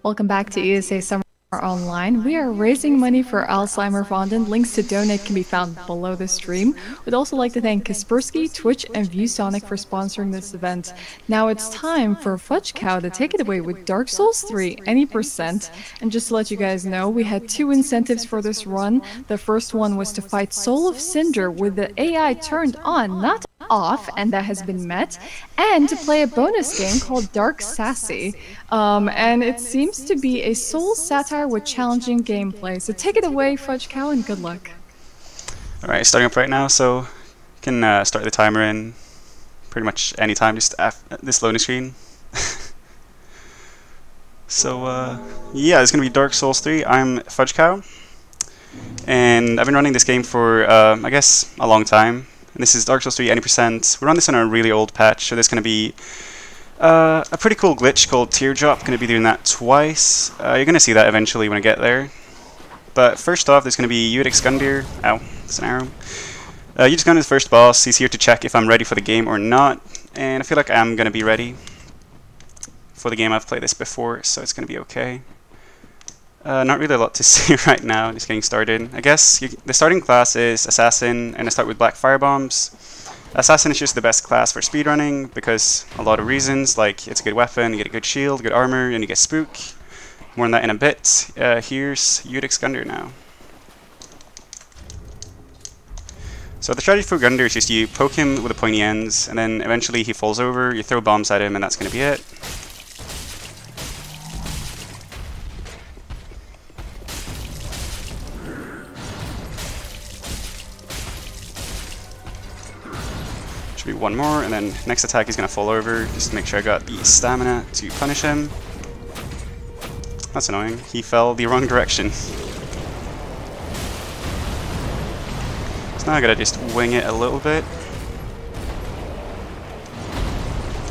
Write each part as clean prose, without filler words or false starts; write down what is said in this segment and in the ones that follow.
Welcome back to ESA Summer Online. We are raising money for Alzheimer Fondant. Links to donate can be found below the stream. We'd also like to thank Kaspersky, Twitch, and ViewSonic for sponsoring this event. Now it's time for Fudgecow to take it away with Dark Souls 3, any percent. And just to let you guys know, we had two incentives for this run. The first one was to fight Soul of Cinder with the AI turned on, not off, and that has been met, and to play a bonus game called Dark Sassy. And it seems to be a soul satire with challenging gameplay. So take it away, Fudgecow, and good luck. Alright, starting up right now, so you can start the timer in pretty much any time, just after this loading screen. So, yeah, it's going to be Dark Souls 3. I'm Fudgecow, and I've been running this game for, I guess, a long time. And this is Dark Souls 3, any percent. We run this on a really old patch, so there's going to be a pretty cool glitch called Teardrop. Going to be doing that twice. You're going to see that eventually when I get there. But first off, there's going to be Udix Gundyr. Ow, it's an arrow. Udix Gundyr is the first boss. He's here to check if I'm ready for the game or not. And I feel like I'm going to be ready for the game. I've played this before, so it's going to be okay. Not really a lot to say right now, just getting started. I guess the starting class is Assassin, and I start with Black Firebombs. Assassin is just the best class for speedrunning because a lot of reasons, like it's a good weapon, you get a good shield, good armor, and you get Spook. More on that in a bit. Here's Udix Gundyr now. So the strategy for Gundyr is just you poke him with the pointy ends, and then eventually he falls over, you throw bombs at him, and that's going to be it. Should be one more, and then next attack he's going to fall over, just to make sure I got the stamina to punish him. That's annoying. He fell the wrong direction. So now I gotta just wing it a little bit.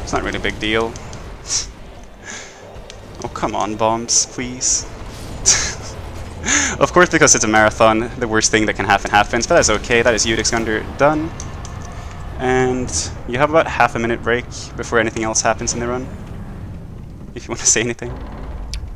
It's not really a big deal. Oh, come on, bombs, please. Of course, because it's a marathon, the worst thing that can happen happens, but that's okay. That is Udix Gundyr done. And you have about half a minute break before anything else happens in the run, if you want to say anything.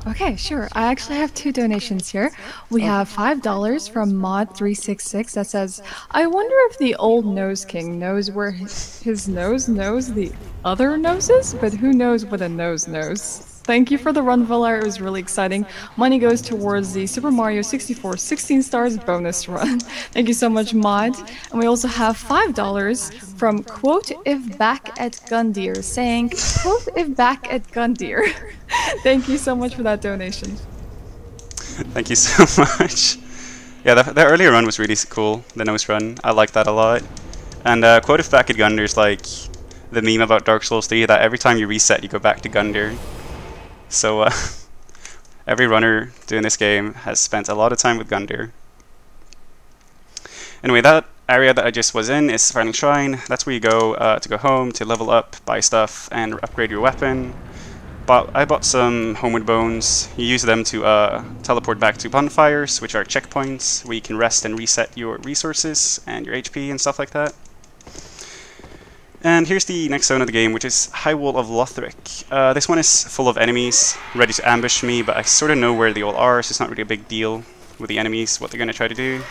Okay, sure. I actually have two donations here. We have $5 from Mod366 that says, I wonder if the old Nose King knows where his nose knows the other noses, but who knows what a nose knows. Thank you for the run, Valar. It was really exciting. Money goes towards the Super Mario 64 16 stars bonus run. Thank you so much, Mod. And we also have $5 from Quote If Back at Gundyr saying, Quote If Back at Gundyr. Thank you so much for that donation. Thank you so much. Yeah, the earlier run was really cool, the nose run. I like that a lot. And Quote If Back at Gundyr is like the meme about Dark Souls 3, that every time you reset you go back to Gundyr. So every runner doing this game has spent a lot of time with Gundyr. Anyway, that area that I just was in is Finding Shrine. That's where you go to go home, to level up, buy stuff, and upgrade your weapon. I bought some Homeward Bones. You use them to teleport back to bonfires, which are checkpoints where you can rest and reset your resources and your HP and stuff like that. And here's the next zone of the game, which is High Wall of Lothric. This one is full of enemies ready to ambush me, but I sort of know where they all are, so it's not really a big deal with the enemies, what they're going to try to do.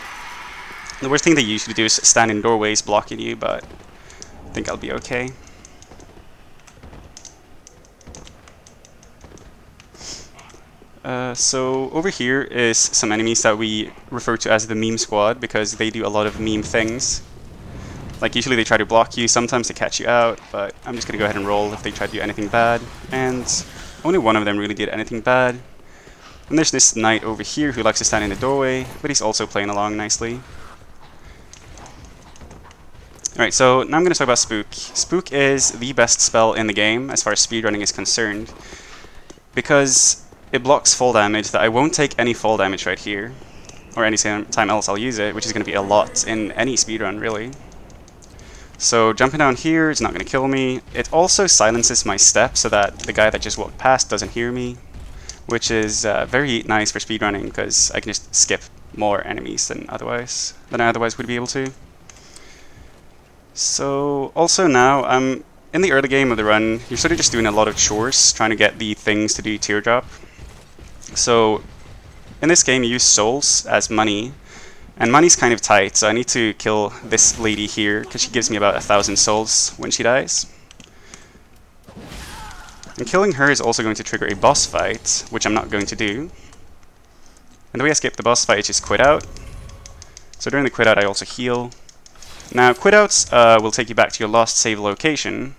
The worst thing they usually do is stand in doorways blocking you, but I think I'll be okay. So over here is some enemies that we refer to as the meme squad, because they do a lot of meme things. Like usually they try to block you, sometimes they catch you out, but I'm just going to go ahead and roll if they try to do anything bad. And only one of them really did anything bad. And there's this knight over here who likes to stand in the doorway, but he's also playing along nicely. Alright, so now I'm going to talk about Spook. Spook is the best spell in the game as far as speedrunning is concerned, because it blocks fall damage that I won't take any fall damage right here, or any time else I'll use it, which is going to be a lot in any speedrun really. So jumping down here is not going to kill me. It also silences my step so that the guy that just walked past doesn't hear me, which is very nice for speedrunning because I can just skip more enemies than I otherwise would be able to. So also now in the early game of the run, you're sort of just doing a lot of chores, trying to get the things to do Teardrop. So in this game you use souls as money, and money's kind of tight, so I need to kill this lady here because she gives me about 1,000 souls when she dies. And killing her is also going to trigger a boss fight, which I'm not going to do. And the way I skip the boss fight is just quit out. So during the quit out I also heal. Now quit outs will take you back to your lost save location,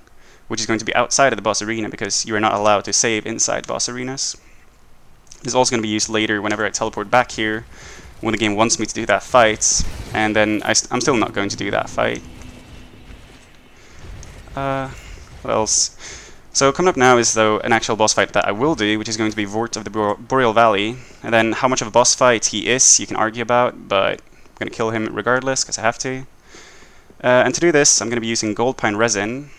which is going to be outside of the boss arena because you are not allowed to save inside boss arenas. This is also going to be used later whenever I teleport back here, when the game wants me to do that fight, and then I'm still not going to do that fight. What else? So coming up now is, though, an actual boss fight that I will do, which is going to be Vort of the Boreal Valley. And then how much of a boss fight he is, you can argue about, but I'm going to kill him regardless, because I have to. And to do this, I'm going to be using Gold Pine Resin.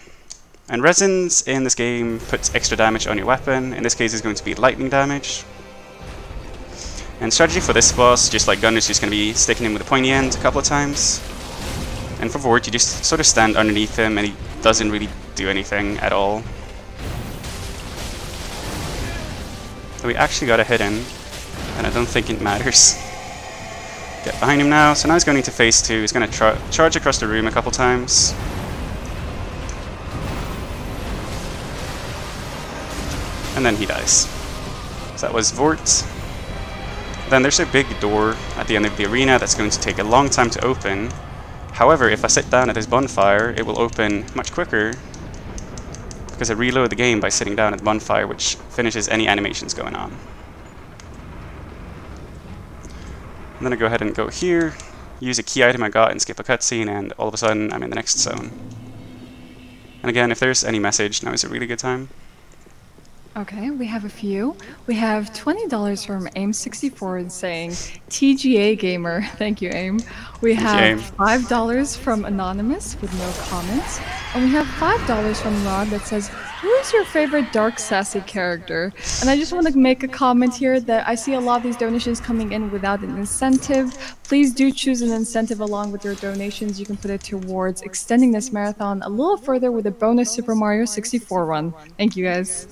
And resins in this game puts extra damage on your weapon. In this case, it's going to be lightning damage. And strategy for this boss, just like Gunner's, just going to be sticking him with a pointy end a couple of times. And for Vort, you just sort of stand underneath him, and he doesn't really do anything at all. So we actually got a hit in, and I don't think it matters. Get behind him now. So now he's going into phase 2. He's going to charge across the room a couple times. And then he dies. So that was Vort. Then there's a big door at the end of the arena that's going to take a long time to open. However, if I sit down at this bonfire, it will open much quicker, because I reload the game by sitting down at the bonfire, which finishes any animations going on. And then I go ahead and go here, use a key item I got and skip a cutscene, and all of a sudden I'm in the next zone. And again, if there's any message, now is a really good time. Okay, we have a few. We have $20 from AIM64 saying, TGA Gamer. Thank you, AIM. We have $5 from Anonymous with no comments. And we have $5 from Rod that says, who is your favorite dark sassy character? And I just want to make a comment here that I see a lot of these donations coming in without an incentive. Please do choose an incentive along with your donations. You can put it towards extending this marathon a little further with a bonus Super Mario 64 run. Thank you guys.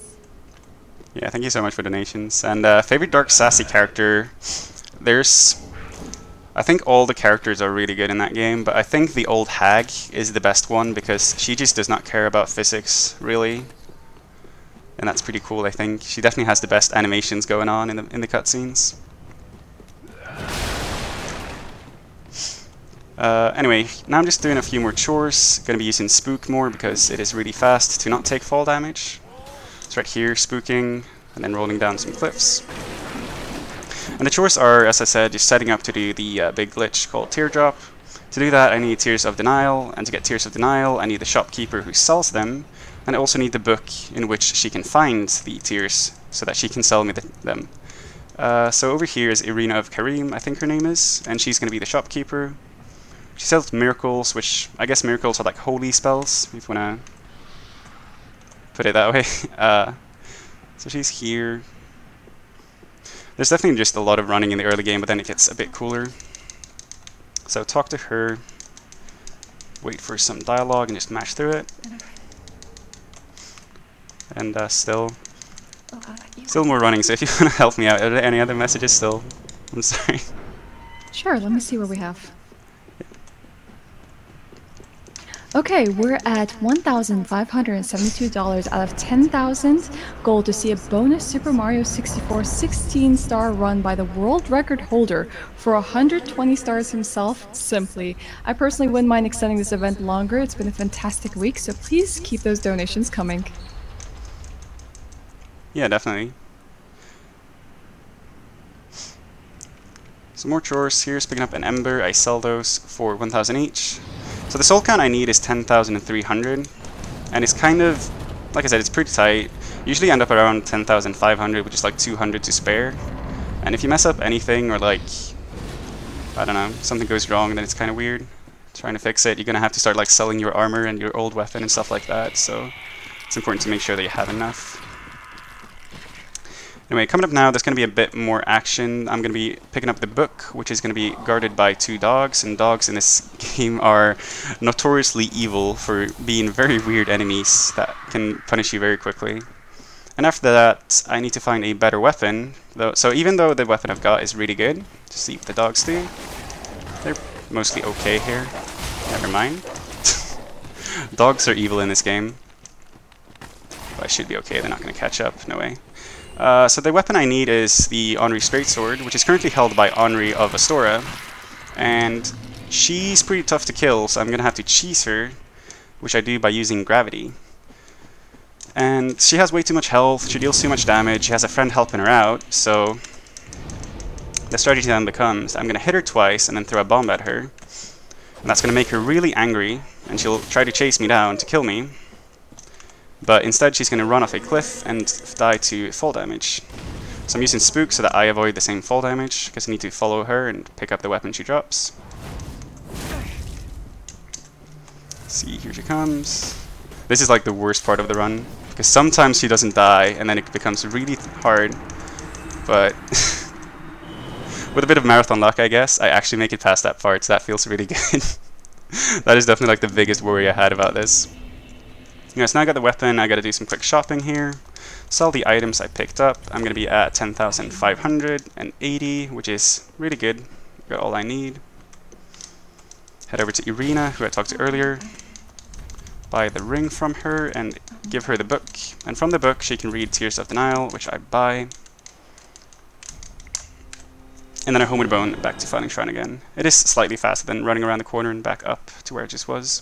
Yeah, thank you so much for donations. And favorite dark sassy character, I think all the characters are really good in that game, but I think the old hag is the best one because she just does not care about physics, really. And that's pretty cool, I think. She definitely has the best animations going on in the cutscenes. Anyway, now I'm just doing a few more chores. Gonna be using Spook more because it is really fast to not take fall damage. It's right here, spooking, and then rolling down some cliffs. And the chores are, as I said, just setting up to do the big glitch called Teardrop. To do that, I need Tears of Denial, and to get Tears of Denial, I need the shopkeeper who sells them, and I also need the book in which she can find the tears, so that she can sell me them. So over here is Irina of Karim, I think her name is, and she's going to be the shopkeeper. She sells miracles, which I guess miracles are like holy spells, if you want to put it that way. So she's here. There's definitely just a lot of running in the early game, but then it gets a bit cooler. So talk to her, wait for some dialogue, and just mash through it. And still more running, so if you want to help me out, are there any other messages still? I'm sorry. Sure, let me see what we have. Okay, we're at $1,572 out of 10,000 gold to see a bonus Super Mario 64 16-star run by the world record holder for 120 stars himself, Simply. I personally wouldn't mind extending this event longer. It's been a fantastic week, so please keep those donations coming. Yeah, definitely. Some more chores. Here's picking up an ember. I sell those for 1,000 each. So the soul count I need is 10,300, and it's kind of, like I said, it's pretty tight. Usually end up around 10,500, which is like 200 to spare. And if you mess up anything, or like, I don't know, something goes wrong, then it's kind of weird. Trying to fix it, you're gonna have to start like selling your armor and your old weapon and stuff like that. So it's important to make sure that you have enough. Anyway, coming up now, there's going to be a bit more action. I'm going to be picking up the book, which is going to be guarded by 2 dogs, and dogs in this game are notoriously evil for being very weird enemies that can punish you very quickly. And after that, I need to find a better weapon. So even though the weapon I've got is really good, to see what the dogs do. They're mostly okay here. Never mind. Dogs are evil in this game. But I should be okay, they're not going to catch up, no way. So the weapon I need is the Henri Straightsword, which is currently held by Henri of Astora. And she's pretty tough to kill, so I'm going to have to cheese her, which I do by using gravity. And she has way too much health, she deals too much damage, she has a friend helping her out, so the strategy then becomes I'm going to hit her twice and then throw a bomb at her. And that's going to make her really angry, and she'll try to chase me down to kill me. But instead she's going to run off a cliff and die to fall damage. So I'm using Spook so that I avoid the same fall damage, because I need to follow her and pick up the weapon she drops. See, here she comes. This is like the worst part of the run, because sometimes she doesn't die and then it becomes really hard. But with a bit of marathon luck, I guess, I actually make it past that part, so that feels really good. That is definitely like the biggest worry I had about this. Yeah, so now I got the weapon, I gotta do some quick shopping here. Sell the items I picked up. I'm gonna be at 10,580, which is really good. Got all I need. Head over to Irina, who I talked to earlier. Buy the ring from her and give her the book. And from the book she can read Tears of Denial, which I buy. And then I homeward bone back to Fighting Shrine again. It is slightly faster than running around the corner and back up to where it just was.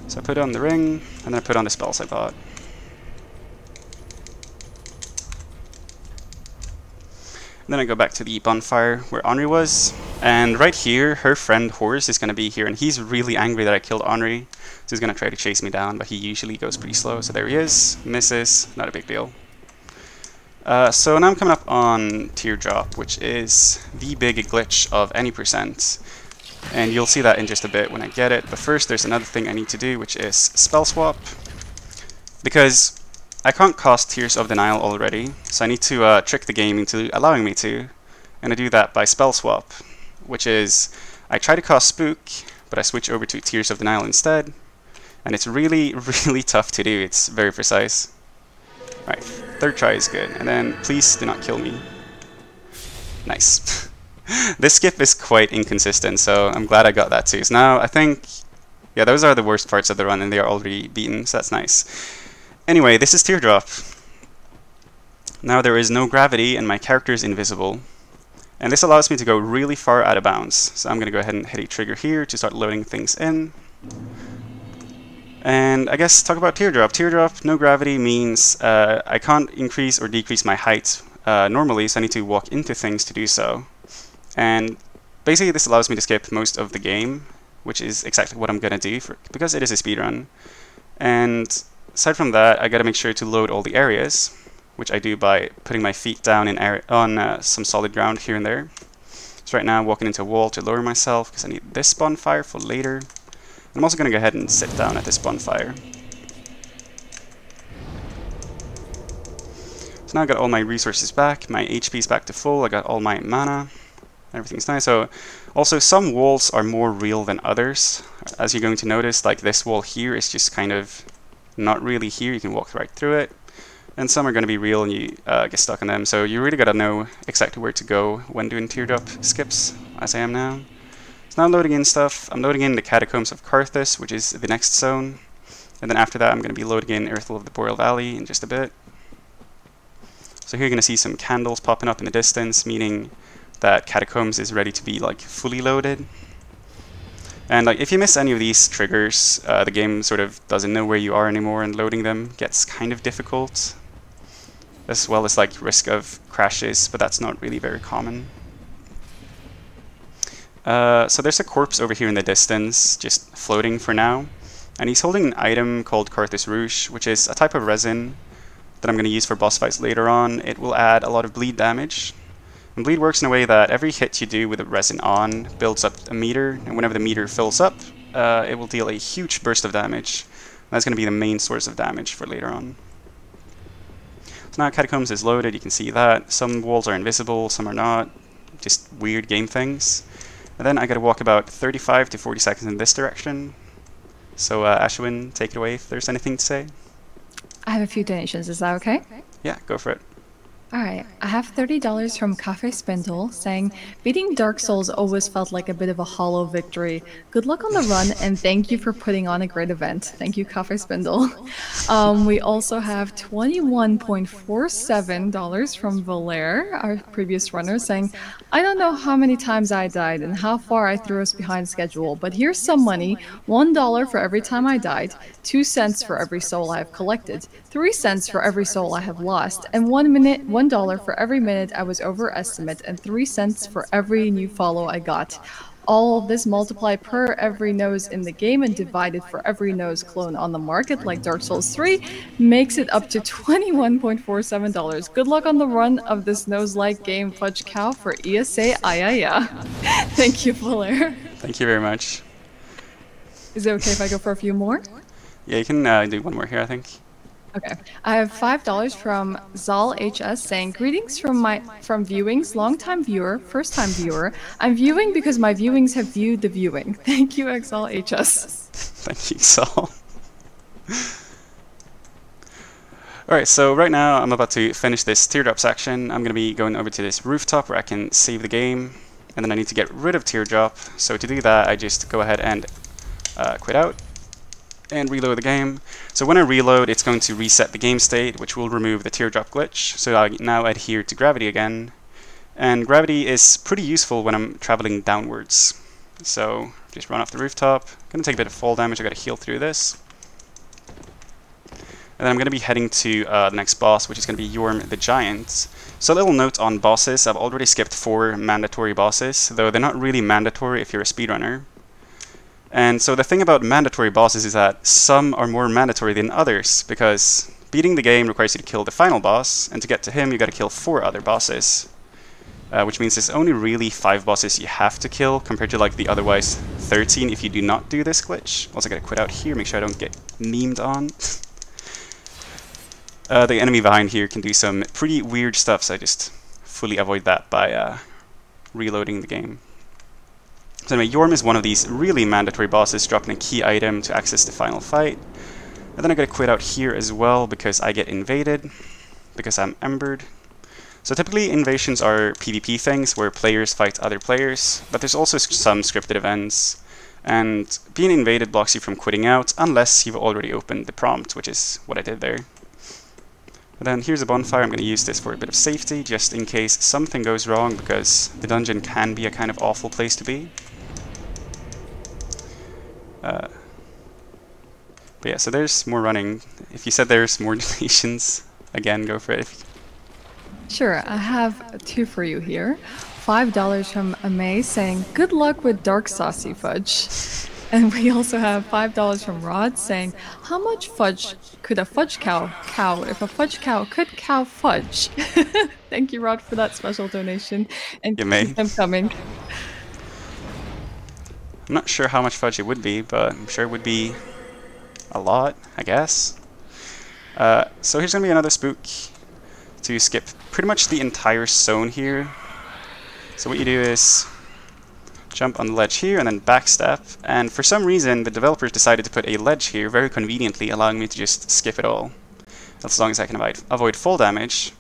So I put on the ring, and then I put on the spells I bought. And then I go back to the bonfire where Henri was, and right here, her friend Horse is going to be here, and he's really angry that I killed Henri, so he's going to try to chase me down, but he usually goes pretty slow, so there he is, misses, not a big deal. So now I'm coming up on Teardrop, which is the big glitch of any percent. And you'll see that in just a bit when I get it. But first there's another thing I need to do, which is spell swap. Because I can't cast Tears of Denial already, so I need to trick the game into allowing me to. And I do that by spell swap, which is I try to cast Spook, but I switch over to Tears of Denial instead. And it's really, really tough to do. It's very precise. Right, third try is good. And then please do not kill me. Nice. This skip is quite inconsistent, so I'm glad I got that too. So now I think, yeah, those are the worst parts of the run and they are already beaten, so that's nice. Anyway, this is Teardrop. Now there is no gravity and my character is invisible. And this allows me to go really far out of bounds. So I'm going to go ahead and hit a trigger here to start loading things in. And I guess talk about Teardrop. Teardrop, no gravity means I can't increase or decrease my height normally, so I need to walk into things to do so. And basically this allows me to skip most of the game, which is exactly what I'm going to do because it is a speedrun. And aside from that, I got to make sure to load all the areas, which I do by putting my feet down in on some solid ground here and there. So right now I'm walking into a wall to lower myself because I need this bonfire for later. And I'm also going to go ahead and sit down at this bonfire. So now I got all my resources back, my HP is back to full, I got all my mana. Everything's nice. So also some walls are more real than others. As you're going to notice, like this wall here is just kind of not really here. You can walk right through it. And some are going to be real and you get stuck on them. So you really got to know exactly where to go when doing Teardrop skips, as I am now. So now I'm loading in stuff. I'm loading in the Catacombs of Karthus, which is the next zone. And then after that I'm going to be loading in Earthel of the Boreal Valley in just a bit. So here you're going to see some candles popping up in the distance, meaning that Catacombs is ready to be like fully loaded. And like if you miss any of these triggers, the game sort of doesn't know where you are anymore, and loading them gets kind of difficult, as well as like risk of crashes, but that's not really very common. So there's a corpse over here in the distance, just floating for now, and he's holding an item called Karthus Rouge, which is a type of resin that I'm going to use for boss fights later on. It will add a lot of bleed damage. And bleed works in a way that every hit you do with the resin on builds up a meter, and whenever the meter fills up, it will deal a huge burst of damage. That's going to be the main source of damage for later on. So now Catacombs is loaded, you can see that. Some walls are invisible, some are not. Just weird game things. And then I gotta walk about 35 to 40 seconds in this direction. So Ashwin, take it away if there's anything to say. I have a few donations. Is that okay? Yeah, go for it. Alright, I have $30 from Cafe Spindle saying, beating Dark Souls always felt like a bit of a hollow victory. Good luck on the run and thank you for putting on a great event. Thank you, Cafe Spindle. We also have $21.47 from Valer, our previous runner, saying, I don't know how many times I died and how far I threw us behind schedule, but here's some money, $1 for every time I died, 2 cents for every soul I have collected, 3 cents for every soul I have lost, and $1 for every minute I was overestimate, and 3 cents for every new follow I got. All of this multiplied per every nose in the game and divided for every nose clone on the market, like Dark Souls 3, makes it up to $21.47. Good luck on the run of this nose-like game, Fudgecow, for ESA Ayaya. Thank you, Valer. Thank you very much. Is it okay if I go for a few more? Yeah, you can do one more here, I think. Okay, I have $5 from Zal HS saying, greetings from viewings, long-time viewer, first-time viewer. I'm viewing because my viewings have viewed the viewing. Thank you, Zal HS. Thank you, Zal. Alright, so right now I'm about to finish this teardrop section. I'm going to be going over to this rooftop where I can save the game, and then I need to get rid of teardrop. So to do that, I just go ahead and quit out and reload the game. So when I reload, it's going to reset the game state, which will remove the teardrop glitch. So I now adhere to gravity again. And gravity is pretty useful when I'm traveling downwards. So just run off the rooftop. Gonna take a bit of fall damage. I gotta heal through this. And then I'm gonna be heading to the next boss, which is gonna be Yorm the Giant. So a little note on bosses. I've already skipped 4 mandatory bosses, though they're not really mandatory if you're a speedrunner. And so the thing about mandatory bosses is that some are more mandatory than others, because beating the game requires you to kill the final boss, and to get to him you gotta kill 4 other bosses. Which means there's only really 5 bosses you have to kill, compared to like the otherwise 13 if you do not do this glitch. Also gotta quit out here, make sure I don't get memed on. The enemy behind here can do some pretty weird stuff, so I just fully avoid that by reloading the game. So anyway, Yorm is one of these really mandatory bosses, dropping a key item to access the final fight. And then I gotta quit out here as well because I get invaded, because I'm embered. So typically invasions are PvP things where players fight other players, but there's also some scripted events. And being invaded blocks you from quitting out unless you've already opened the prompt, which is what I did there. And then here's a bonfire. I'm going to use this for a bit of safety, just in case something goes wrong, because the dungeon can be a kind of awful place to be. But yeah, so there's more running. If you said there's more donations, again, go for it. Sure, I have 2 for you here. $5 from Amay saying, good luck with Dark Saucy Fudge. And we also have $5 from Rod saying, how much fudge could a Fudgecow cow if a Fudgecow could cow fudge? Thank you, Rod, for that special donation. And keep them coming. I'm not sure how much fudge it would be, but I'm sure it would be a lot, I guess. So here's going to be another spook to skip pretty much the entire zone here. So what you do is jump on the ledge here and then backstep, and for some reason the developers decided to put a ledge here very conveniently, allowing me to just skip it all, as long as I can avoid fall damage.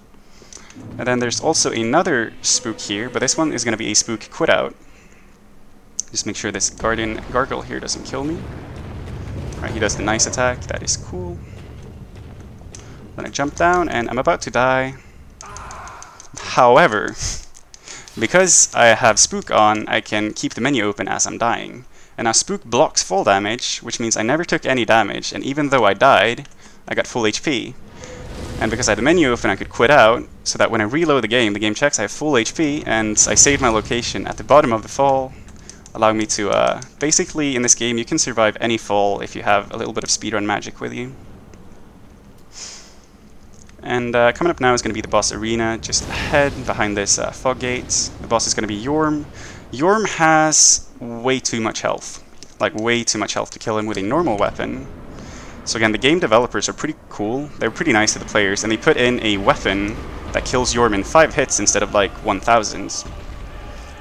And then there's also another spook here, but this one is going to be a spook quit out. Just make sure this guardian gargoyle here doesn't kill me. Alright, he does the nice attack, that is cool. Then I jump down and I'm about to die. However, because I have Spook on, I can keep the menu open as I'm dying. And now Spook blocks fall damage, which means I never took any damage, and even though I died, I got full HP. And because I had the menu open, I could quit out, so that when I reload the game checks I have full HP, and I saved my location at the bottom of the fall, allowing me to, basically in this game you can survive any fall if you have a little bit of speedrun magic with you. And coming up now is going to be the boss arena, just ahead behind this fog gate. The boss is going to be Yorm. Yorm has way too much health, like way too much health to kill him with a normal weapon. So again, the game developers are pretty cool. They're pretty nice to the players, and they put in a weapon that kills Yorm in 5 hits instead of like 1,000.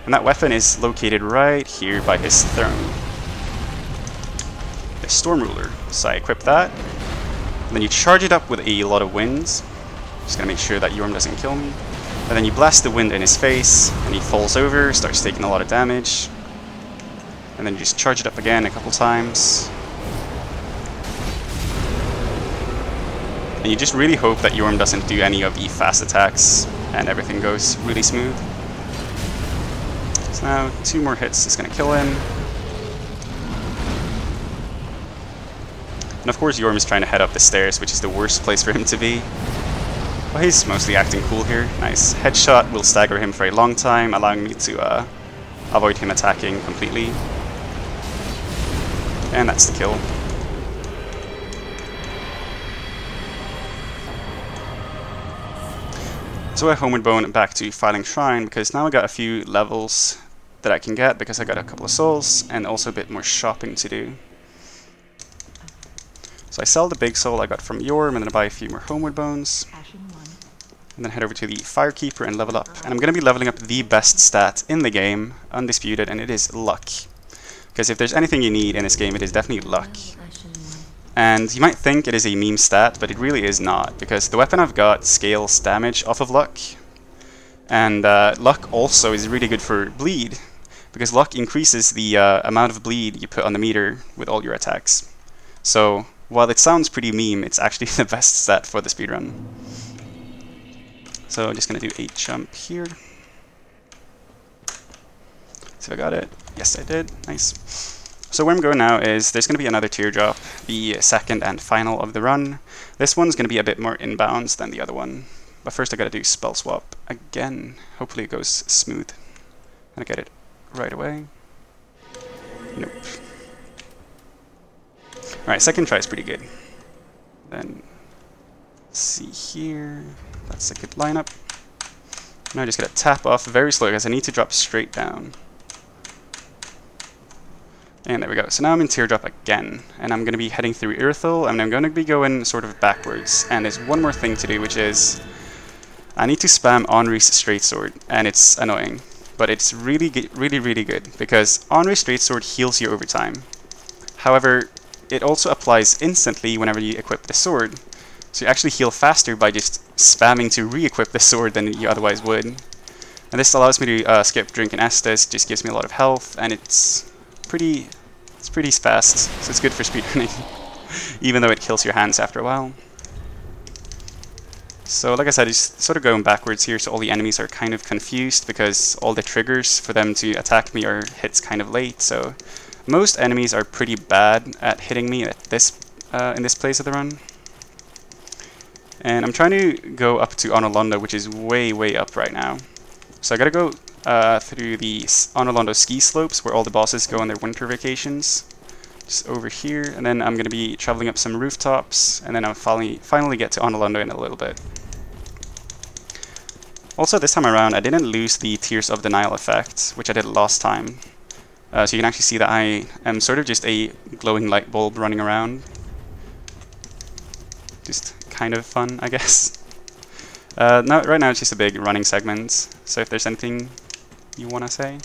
And that weapon is located right here by his throne. The Storm Ruler. So I equip that. And then you charge it up with a lot of winds. Just gonna make sure that Yorm doesn't kill me. And then you blast the wind in his face, and he falls over, starts taking a lot of damage. And then you just charge it up again a couple times. And you just really hope that Yorm doesn't do any of the fast attacks, and everything goes really smooth. So now 2 more hits is gonna kill him. And of course Yorm is trying to head up the stairs, which is the worst place for him to be. Well, he's mostly acting cool here. Nice. Headshot will stagger him for a long time, allowing me to avoid him attacking completely. And that's the kill. So I homeward bone back to Filing Shrine, because now I got a few levels that I can get, because I got a couple of souls, and also a bit more shopping to do. So I sell the big soul I got from Yorm, and then I buy a few more homeward bones. And then head over to the Firekeeper and level up. And I'm going to be leveling up the best stat in the game, undisputed, and it is luck. Because if there's anything you need in this game, it is definitely luck. And you might think it is a meme stat, but it really is not, because the weapon I've got scales damage off of luck. And luck also is really good for bleed, because luck increases the amount of bleed you put on the meter with all your attacks. So while it sounds pretty meme, it's actually the best stat for the speedrun. So I'm just going to do a jump here. See if I got it. Yes, I did. Nice. So where I'm going now is there's going to be another teardrop, the second and final of the run. This one's going to be a bit more inbounds than the other one. But first I got to do spell swap again. Hopefully it goes smooth. And I get it right away. Nope. Alright, second try is pretty good. Then, let's see here. That's a good lineup. Now I just gotta tap off very slowly because I need to drop straight down. And there we go. So now I'm in teardrop again. And I'm gonna be heading through Irithyll, and I'm gonna be going sort of backwards. And there's one more thing to do, which is I need to spam Henri's straight sword, and it's annoying. But it's really good, because Henri's straight sword heals you over time. However, it also applies instantly whenever you equip the sword. So you actually heal faster by just spamming to re-equip the sword than you otherwise would. And this allows me to skip Drink and Estus, just gives me a lot of health, and it's pretty fast, so it's good for speedrunning, even though it kills your hands after a while. So like I said, just sort of going backwards here, so all the enemies are kind of confused, because all the triggers for them to attack me are hits kind of late, so most enemies are pretty bad at hitting me at this in this place of the run. And I'm trying to go up to Anolondo, which is way up right now. So I gotta go through the Anolondo ski slopes, where all the bosses go on their winter vacations. Just over here, and then I'm gonna be traveling up some rooftops, and then I'll finally get to Anolondo in a little bit. Also, this time around, I didn't lose the Tears of Denial effect, which I did last time. So you can actually see that I am sort of just a glowing light bulb running around. Just kind of fun, I guess. Right now it's just a big running segment, so if there's anything you want to say?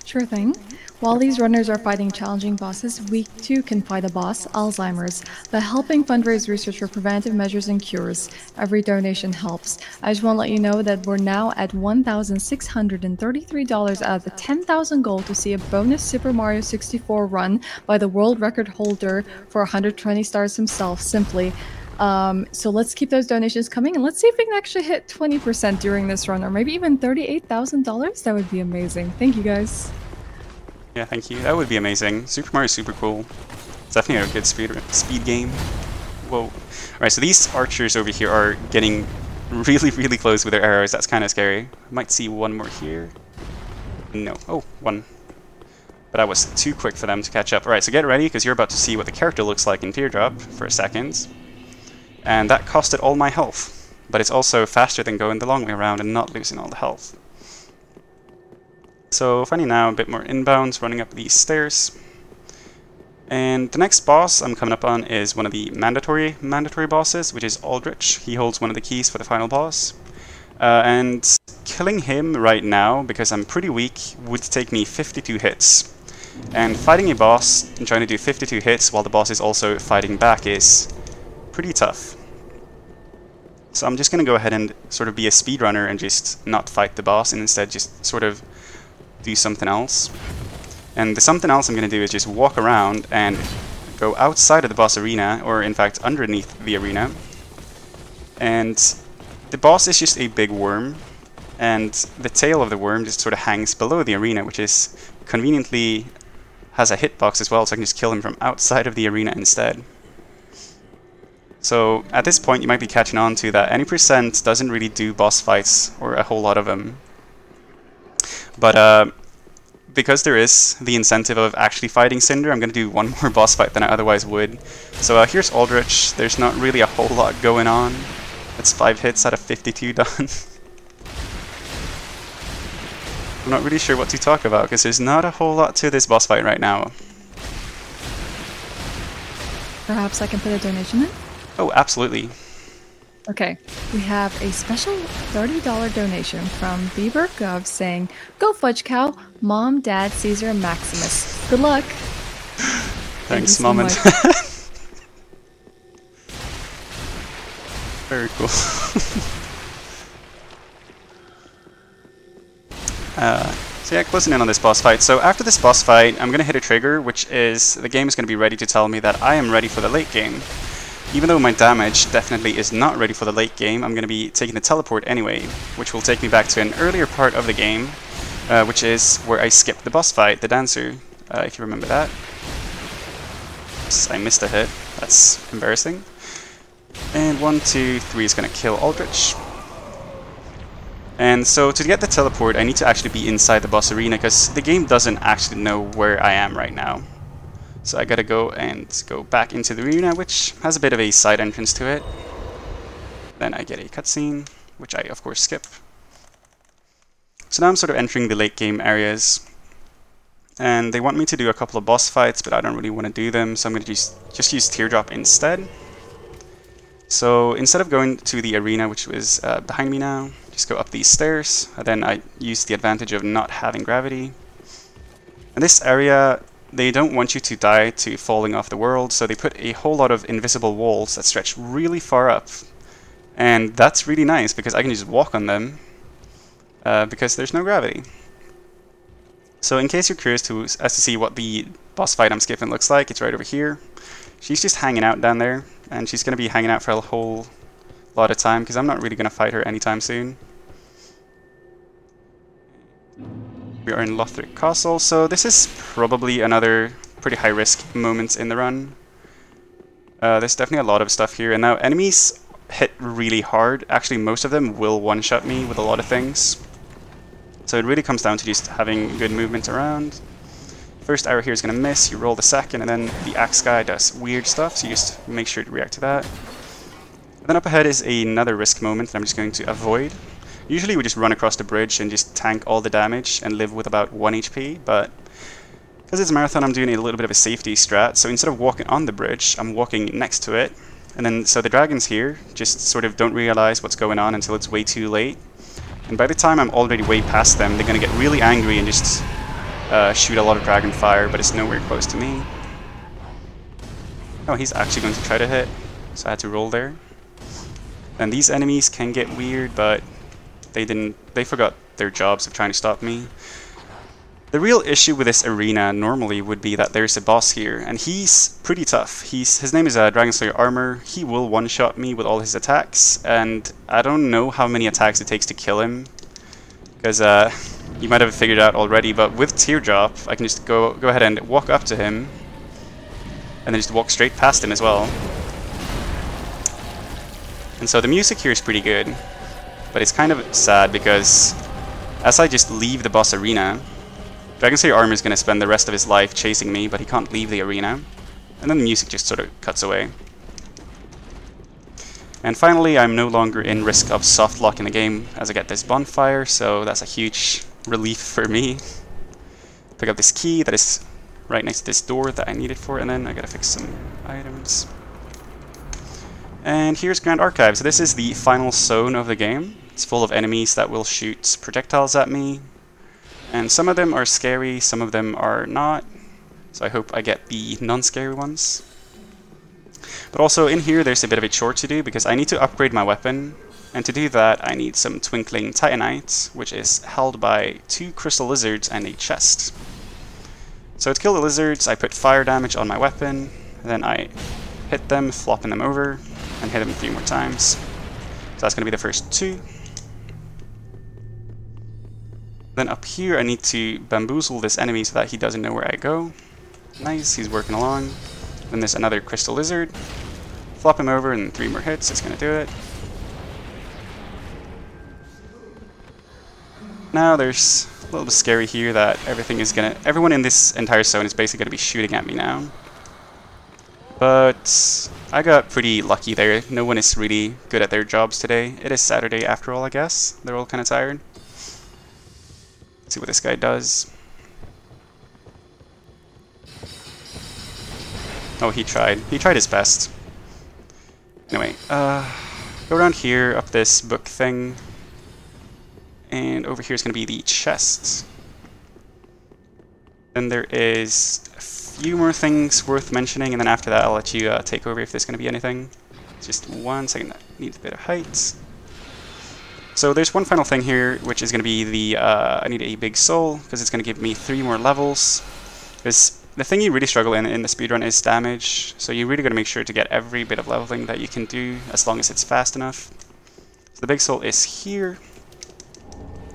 Sure thing. While these runners are fighting challenging bosses, we too can fight a boss, Alzheimer's, by helping fundraise research for preventive measures and cures. Every donation helps. I just want to let you know that we're now at $1,633 out of the 10,000 goal to see a bonus Super Mario 64 run by the world record holder for 120 stars himself, Simply. So let's keep those donations coming, and let's see if we can actually hit 20% during this run, or maybe even $38,000. That would be amazing. Thank you, guys. Yeah, thank you. That would be amazing. Super Mario is super cool. It's definitely a good speed game. Whoa. Alright, so these archers over here are getting really close with their arrows. That's kind of scary. Might see one more here. No. Oh, one. But I was too quick for them to catch up. Alright, so get ready, because you're about to see what the character looks like in Teardrop for a second. And that costed all my health. But it's also faster than going the long way around and not losing all the health. So funny now, a bit more inbounds, running up these stairs. And the next boss I'm coming up on is one of the mandatory bosses, which is Aldrich. He holds one of the keys for the final boss. And killing him right now, because I'm pretty weak, would take me 52 hits. And fighting a boss and trying to do 52 hits while the boss is also fighting back is pretty tough. So I'm just going to go ahead and sort of be a speedrunner and just not fight the boss and instead just sort of do something else. And the something else I'm going to do is just walk around and go outside of the boss arena, or in fact underneath the arena. And the boss is just a big worm, and the tail of the worm just sort of hangs below the arena, which is conveniently has a hitbox as well, so I can just kill him from outside of the arena instead. So at this point you might be catching on to that any percent doesn't really do boss fights, or a whole lot of them. But because there is the incentive of actually fighting Cinder, I'm going to do one more boss fight than I otherwise would. So here's Aldrich. There's not really a whole lot going on. That's 5 hits out of 52 done. I'm not really sure what to talk about, because there's not a whole lot to this boss fight right now. Perhaps I can put a donation in? Oh, absolutely. Okay, we have a special $30 donation from Bieber Gov saying, "Go Fudgecow, Mom, Dad, Caesar, and Maximus. Good luck." Thanks, Mom and Dad. Very cool. So yeah, closing in on this boss fight. So after this boss fight, I'm going to hit a trigger, which is the game is going to be ready to tell me that I am ready for the late game. Even though my damage definitely is not ready for the late game, I'm going to be taking the teleport anyway, which will take me back to an earlier part of the game, which is where I skipped the boss fight, the dancer, if you remember that. Oops, I missed a hit. That's embarrassing. And 1, 2, 3 is going to kill Aldrich. And so to get the teleport, I need to actually be inside the boss arena, because the game doesn't actually know where I am right now. So I gotta go back into the arena, which has a bit of a side entrance to it. Then I get a cutscene, which I of course skip. So now I'm sort of entering the late game areas. And they want me to do a couple of boss fights, but I don't really want to do them, so I'm gonna just use Teardrop instead. So instead of going to the arena, which was behind me now, just go up these stairs, and then I use the advantage of not having gravity. In this area, they don't want you to die to falling off the world, so they put a whole lot of invisible walls that stretch really far up. And that's really nice, because I can just walk on them, because there's no gravity. So in case you're curious as to see what the boss fight I'm skipping looks like, it's right over here. She's just hanging out down there, and she's going to be hanging out for a whole lot of time, because I'm not really going to fight her anytime soon. We are in Lothric Castle, so this is probably another pretty high-risk moment in the run. There's definitely a lot of stuff here, and now enemies hit really hard. Actually, most of them will one-shot me with a lot of things. So it really comes down to just having good movement around. First arrow here is going to miss, you roll the second, and then the axe guy does weird stuff, so you just make sure to react to that. And then up ahead is another risk moment that I'm just going to avoid. Usually we just run across the bridge and just tank all the damage and live with about 1 HP, but because it's a marathon, I'm doing a little bit of a safety strat, so instead of walking on the bridge, I'm walking next to it. And then, so the dragons here just sort of don't realize what's going on until it's way too late. And by the time I'm already way past them, they're going to get really angry and just shoot a lot of dragon fire, but it's nowhere close to me. Oh, he's actually going to try to hit, so I had to roll there. And these enemies can get weird, but they forgot their jobs of trying to stop me. The real issue with this arena normally would be that there's a boss here, and he's pretty tough. His name is Dragonfly Armor. He will one-shot me with all his attacks, and I don't know how many attacks it takes to kill him, because you might have figured out already, but with Teardrop, I can just go ahead and walk up to him, and then just walk straight past him as well. And so the music here is pretty good. But it's kind of sad because as I just leave the boss arena, Dragonfly Armor is going to spend the rest of his life chasing me, but he can't leave the arena. And then the music just sort of cuts away. And finally, I'm no longer in risk of soft lock in the game as I get this bonfire, so that's a huge relief for me. Pick up this key that is right next to this door that I need it for, and then I gotta fix some items. And here's Grand Archive. So this is the final zone of the game. It's full of enemies that will shoot projectiles at me. And some of them are scary, some of them are not. So I hope I get the non-scary ones. But also in here there's a bit of a chore to do because I need to upgrade my weapon. And to do that I need some Twinkling Titanite, which is held by 2 crystal lizards and a chest. So to kill the lizards I put fire damage on my weapon, and then I hit them, flopping them over, and hit them 3 more times. So that's going to be the first 2. Then up here I need to bamboozle this enemy so that he doesn't know where I go. Nice, he's working along. Then there's another crystal lizard. Flop him over and 3 more hits, it's going to do it. Now there's a little bit scary here that everyone in this entire zone is basically going to be shooting at me now. But I got pretty lucky there. No one is really good at their jobs today. It is Saturday after all, I guess. They're all kind of tired. Let's see what this guy does. Oh, he tried. He tried his best. Anyway, go around here, up this book thing. And over here is going to be the chest. Then there is a few more things worth mentioning, and then after that I'll let you take over if there's going to be anything. Just 1 second, that needs a bit of height. So there's one final thing here, which is going to be the, I need a big soul, because it's going to give me 3 more levels. Because the thing you really struggle in the speedrun is damage, so you really got to make sure to get every bit of leveling that you can do, as long as it's fast enough. So the big soul is here.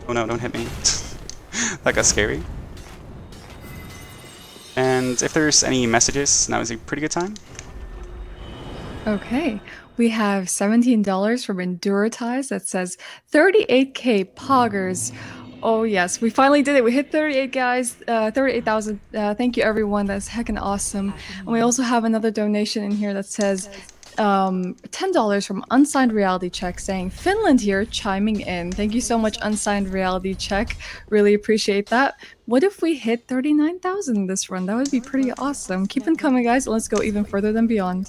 Oh no, don't hit me. That got scary. And if there's any messages, now is a pretty good time. Okay, we have $17 from Enduritize that says 38k poggers. Oh yes, we finally did it. We hit 38 guys, 38,000. Thank you everyone, that's heckin' awesome. And we also have another donation in here that says $10 from Unsigned Reality Check saying Finland here, chiming in. Thank you so much, Unsigned Reality Check. Really appreciate that. What if we hit 39,000 this run? That would be pretty awesome. Keep them coming, guys. Let's go even further than beyond.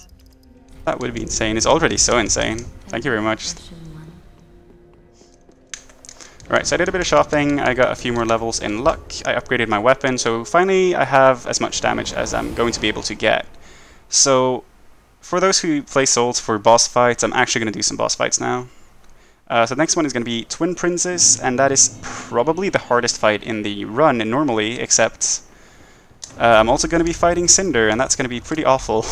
That would be insane. It's already so insane. Thank you very much. Alright, so I did a bit of shopping. I got a few more levels in luck. I upgraded my weapon, so finally I have as much damage as I'm going to be able to get. So for those who play Souls for boss fights, I'm actually going to do some boss fights now. So the next one is going to be Twin Princes, and that is probably the hardest fight in the run normally, except I'm also going to be fighting Cinder, and that's going to be pretty awful.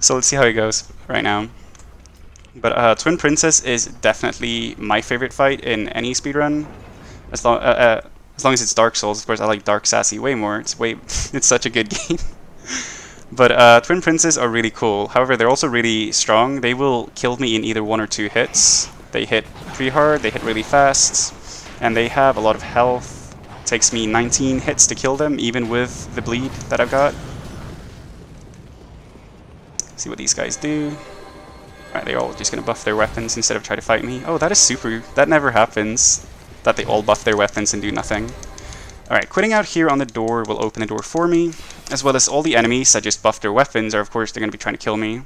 So let's see how it goes right now. But Twin Princess is definitely my favorite fight in any speedrun. As long as it's Dark Souls, of course. I like Dark Sassy way more. It's such a good game. But Twin Princes are really cool. However, they're also really strong. They will kill me in either 1 or 2 hits. They hit pretty hard, they hit really fast, and they have a lot of health. It takes me 19 hits to kill them, even with the bleed that I've got. See what these guys do. Alright, they're all just gonna buff their weapons instead of try to fight me. Oh, that is super. That never happens. That they all buff their weapons and do nothing. Alright, quitting out here on the door will open the door for me, as well as all the enemies that just buff their weapons are, of course, they're gonna be trying to kill me.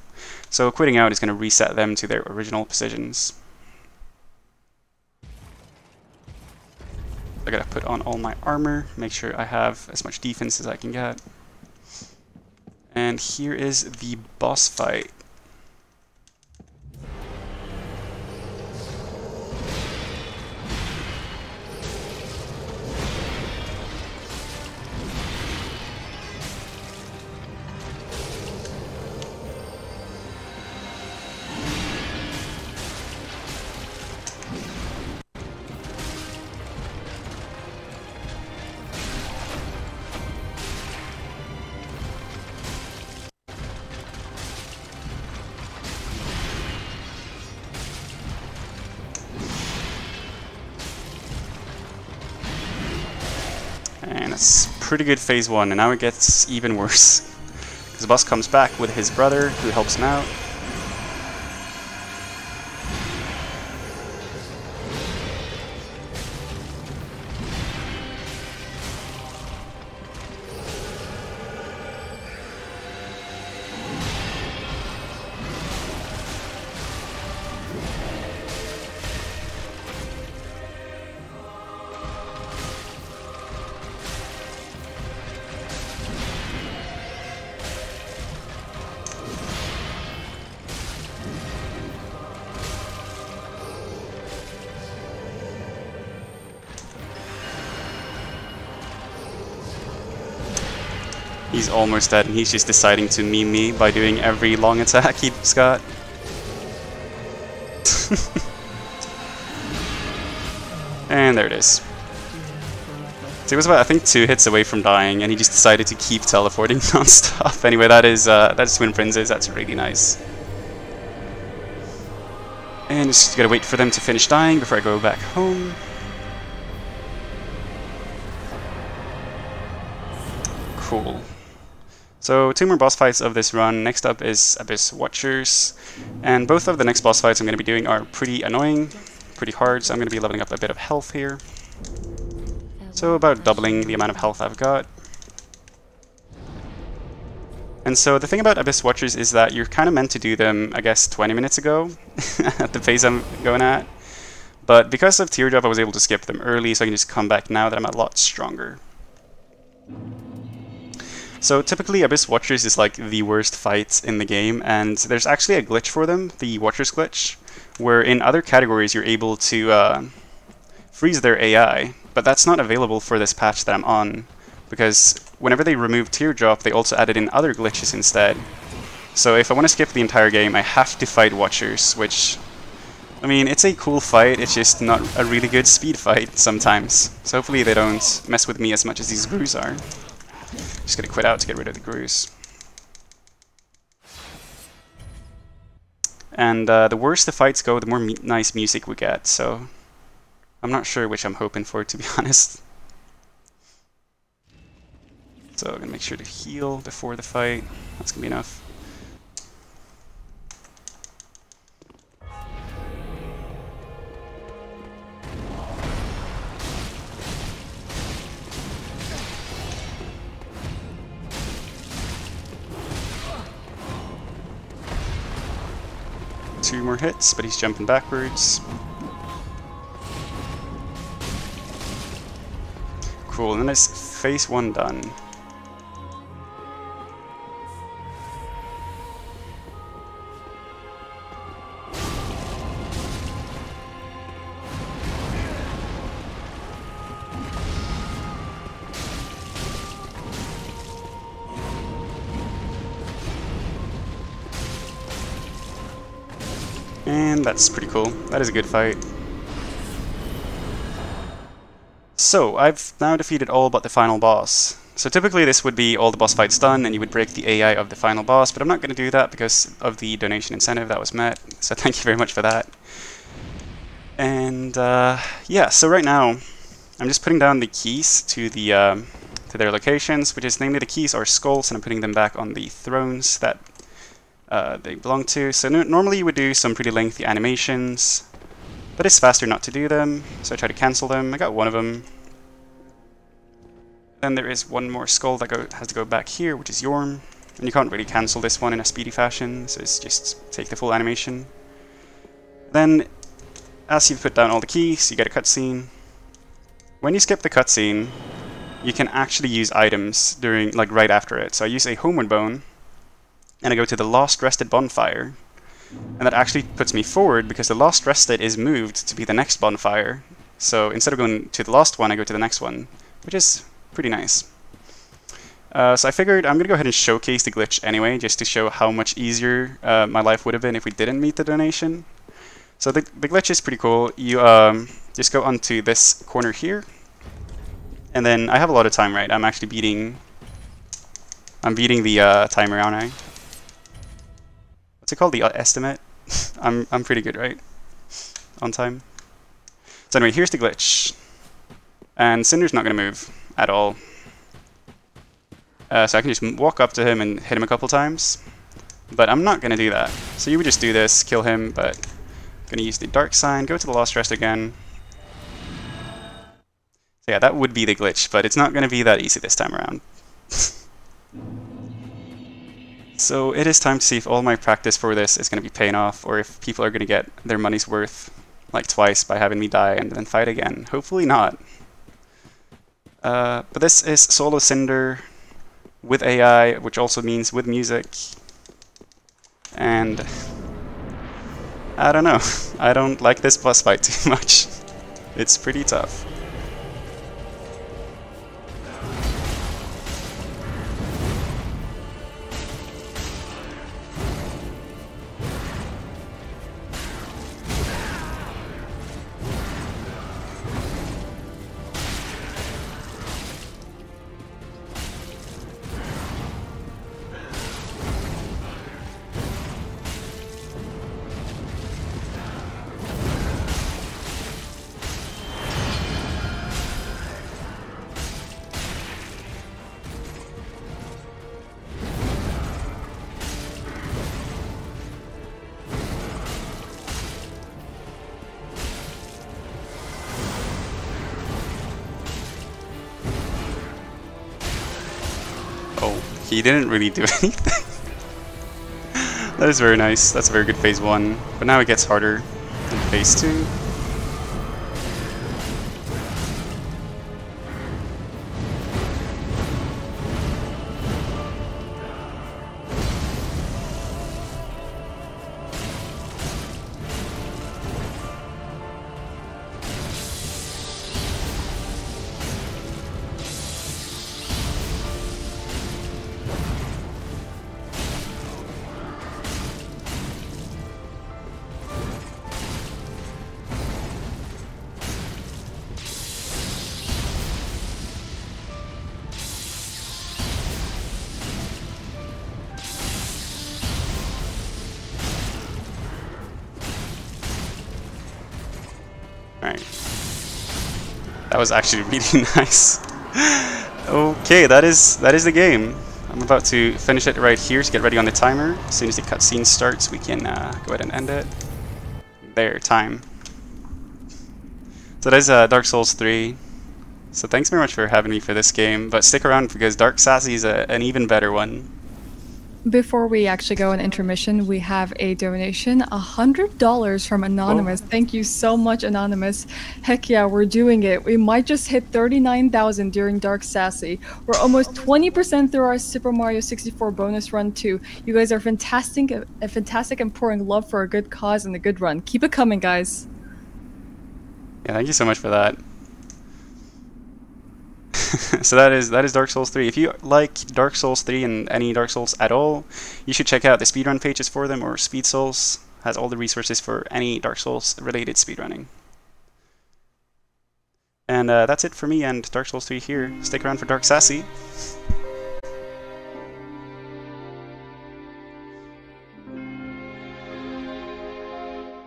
So quitting out is gonna reset them to their original positions. I gotta put on all my armor, make sure I have as much defense as I can get. And here is the boss fight. And that's pretty good phase 1, and now it gets even worse. Because the boss comes back with his brother, who helps him out. He's almost dead, and he's just deciding to meme me by doing every long attack he's got. And there it is. So he was about, I think, 2 hits away from dying, and he just decided to keep teleporting non-stop. Anyway, that's Twin Princes. That's really nice. And just gotta wait for them to finish dying before I go back home. Cool. So 2 more boss fights of this run. Next up is Abyss Watchers, and both of the next boss fights I'm going to be doing are pretty annoying, pretty hard, so I'm going to be leveling up a bit of health here. So about doubling the amount of health I've got. And so the thing about Abyss Watchers is that you're kind of meant to do them, I guess, 20 minutes ago, at the pace I'm going at. But because of Teardrop, I was able to skip them early, so I can just come back now that I'm a lot stronger. So typically Abyss Watchers is like the worst fights in the game, and there's actually a glitch for them, the Watchers glitch, where in other categories you're able to freeze their AI, but that's not available for this patch that I'm on, because whenever they remove Teardrop, they also added in other glitches instead. So if I want to skip the entire game, I have to fight Watchers, which, I mean, it's a cool fight, it's just not a really good speed fight sometimes. So hopefully they don't mess with me as much as these Grues are. Just gonna quit out to get rid of the Grues. And the worse the fights go, the more nice music we get, so I'm not sure which I'm hoping for, to be honest. So I'm gonna make sure to heal before the fight. That's gonna be enough. Two more hits, but he's jumping backwards. Cool, and then it's phase 1 done. And that's pretty cool. That is a good fight. So, I've now defeated all but the final boss. So typically this would be all the boss fights done and you would break the AI of the final boss, but I'm not going to do that because of the donation incentive that was met, so thank you very much for that. And yeah, so right now I'm just putting down the keys to their locations, which is namely the keys are skulls, and I'm putting them back on the thrones that they belong to. So normally you would do some pretty lengthy animations, but it's faster not to do them, so I try to cancel them. I got one of them. Then there is one more skull that has to go back here, which is Yorm. And you can't really cancel this one in a speedy fashion, so it's just take the full animation. Then, as you put down all the keys, you get a cutscene. When you skip the cutscene, you can actually use items during, like, right after it. So I use a Homeward Bone, and I go to the Lost Rested Bonfire. And that actually puts me forward because the Lost Rested is moved to be the next bonfire. So instead of going to the lost one, I go to the next one, which is pretty nice. So I figured I'm going to go ahead and showcase the glitch anyway, just to show how much easier my life would have been if we didn't meet the donation. So the glitch is pretty cool. You just go onto this corner here, and then I have a lot of time, right? I'm actually beating the timer, aren't I? What's it called? The estimate? I'm pretty good, right? On time. So anyway, here's the glitch. And Cinder's not going to move at all. So I can just walk up to him and hit him a couple times. But I'm not going to do that. So you would just do this, kill him, but I'm going to use the Dark Sign, go to the Lost Rest again. So yeah, that would be the glitch, but it's not going to be that easy this time around. So it is time to see if all my practice for this is going to be paying off, or if people are going to get their money's worth, like twice, by having me die and then fight again. Hopefully not. But this is solo Cinder with AI, which also means with music. And I don't know. I don't like this boss fight too much. It's pretty tough. he didn't really do anything. That is very nice. That's a very good phase 1. But now it gets harder in phase 2. Alright. That was actually really nice. Okay, that is the game. I'm about to finish it right here to get ready on the timer. As soon as the cutscene starts, we can go ahead and end it. There, time. So that is Dark Souls 3. So thanks very much for having me for this game, but stick around because Dark Sassy is an even better one. Before we actually go on intermission, we have a donation, $100 from Anonymous. Whoa. Thank you so much, Anonymous. Heck yeah, we're doing it. We might just hit 39,000 during Dark Sassy. We're almost 20% through our Super Mario 64 bonus run too. You guys are fantastic and pouring love for a good cause and a good run. Keep it coming, guys. Yeah, thank you so much for that. So that is Dark Souls 3. If you like Dark Souls 3 and any Dark Souls at all, you should check out the speedrun pages for them, or Speed Souls has all the resources for any Dark Souls related speedrunning. And that's it for me and Dark Souls 3 here. Stick around for Dark Sassy.